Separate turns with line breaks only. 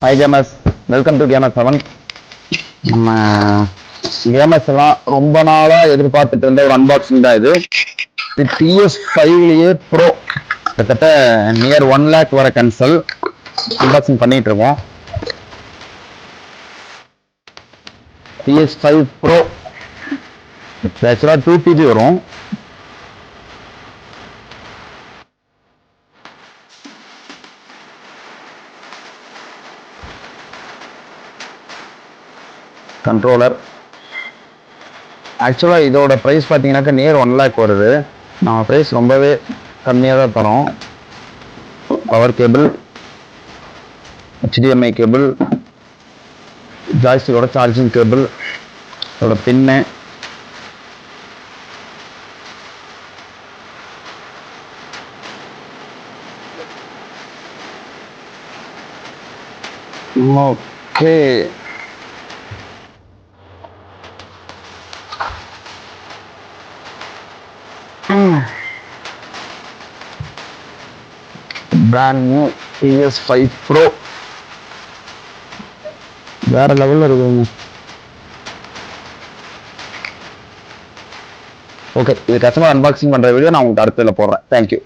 Hi gamers, welcome to gamers 7. நம்ம gamers எல்லாம் ரொம்ப நாளா எதிர்பார்த்துட்டு இருந்த ஒரு அன்பாக்சிங் தான் இது. PS5 ப்ரோ கிட்டத்தட்ட நியர் 1 lakh வர கன்சல் அன்பாக்சிங் பண்ணிட்டு இருக்கோம். PS5 ப்ரோ ஆக்சுவலாக 2 TB வரும். கண்ட்ரோலர் ஆக்சுவலாக இதோட ப்ரைஸ் பார்த்தீங்கன்னாக்கா நியர் 1 lakh வருது. நம்ம ப்ரைஸ் ரொம்பவே கம்மியாக தான் தரோம். பவர் கேபிள், HDMI கேபிள், ஜாய்ஸ்டிக்கோட சார்ஜிங் கேபிள், இதோட pin, okay. Brand new PS5 Pro வேற லெவலில் இருக்குங்க. ஓகே, இது கஸ்டமர் அன்பாக்சிங் பண்ணுற வீடியோ நான் உங்களுக்கு அடுத்ததில் போடுறேன். தேங்க்யூ.